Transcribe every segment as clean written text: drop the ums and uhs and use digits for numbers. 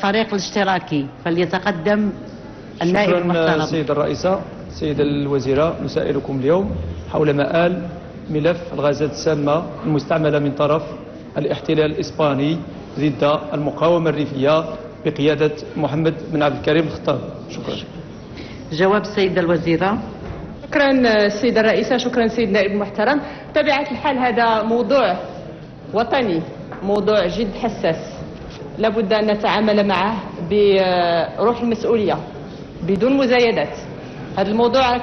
الفريق الاشتراكي، فليتقدم النائب المحترم. شكرا سيدة الرئيسة. سيدة الوزيرة، نسائلكم اليوم حول مآل ملف الغازات السامة المستعملة من طرف الاحتلال الإسباني ضد المقاومة الريفية بقيادة محمد بن عبد الكريم الخطاب. شكرا. جواب السيدة الوزيرة. شكرا سيدة الرئيسة، شكرا سيد النائب المحترم. بطبيعة الحال هذا موضوع وطني، موضوع جد حساس، لابد أن نتعامل معه بروح المسؤولية بدون مزايدات. هذا الموضوع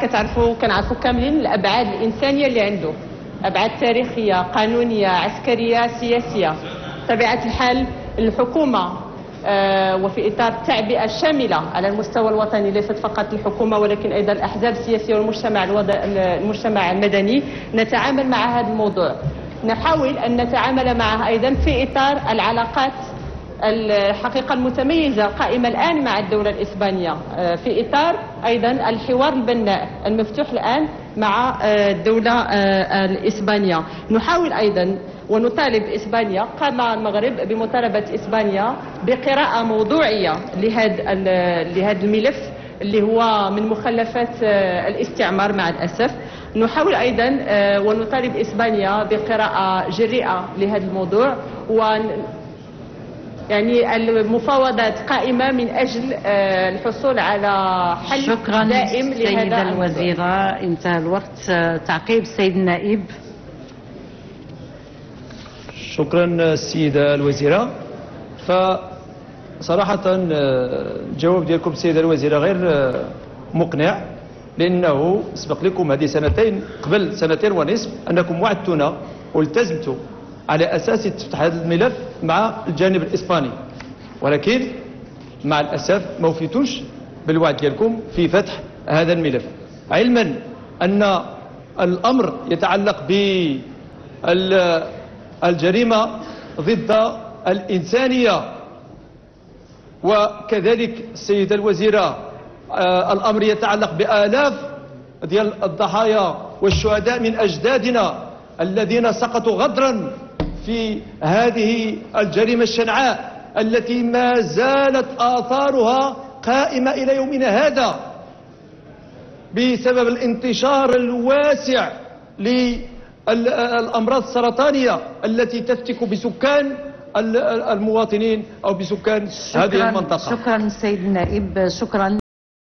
كنعرفوا كاملين الأبعاد الإنسانية اللي عنده، أبعاد تاريخية، قانونية، عسكرية، سياسية. بطبيعة الحال الحكومة وفي إطار التعبئة الشاملة على المستوى الوطني، ليست فقط الحكومة ولكن أيضا الأحزاب السياسية والمجتمع المدني، نتعامل مع هذا الموضوع. نحاول أن نتعامل معه أيضا في إطار العلاقات الحقيقة المتميزة القائمة الآن مع الدولة الإسبانية، في إطار أيضا الحوار البناء المفتوح الآن مع الدولة الإسبانية. نحاول أيضا ونطالب إسبانيا، قام المغرب بمطالبة إسبانيا بقراءة موضوعية لهذا الملف اللي هو من مخلفات الاستعمار مع الأسف. نحاول أيضا ونطالب إسبانيا بقراءة جريئة لهذا الموضوع، يعني المفاوضات قائمة من أجل الحصول على حل دائم لهذا. شكرا سيدة الوزيرة، انتهى الوقت. تعقيب السيد النائب. شكرا السيدة الوزيرة. فصراحة الجواب ديالكم السيدة الوزيرة غير مقنع، لأنه سبق لكم هذه قبل سنتين ونصف أنكم وعدتونا والتزمتوا على أساس تفتح هذا الملف مع الجانب الإسباني، ولكن مع الأسف ما وفيتوش بالوعد ديالكم في فتح هذا الملف، علما أن الأمر يتعلق بالجريمة ضد الإنسانية. وكذلك السيدة الوزيرة الأمر يتعلق بآلاف ديال الضحايا والشهداء من أجدادنا الذين سقطوا غدرا في هذه الجريمة الشنعاء التي ما زالت آثارها قائمة إلى يومنا هذا بسبب الانتشار الواسع للأمراض السرطانية التي تفتك بسكان المواطنين أو بسكان هذه المنطقة. شكرا سيد النائب. شكرا.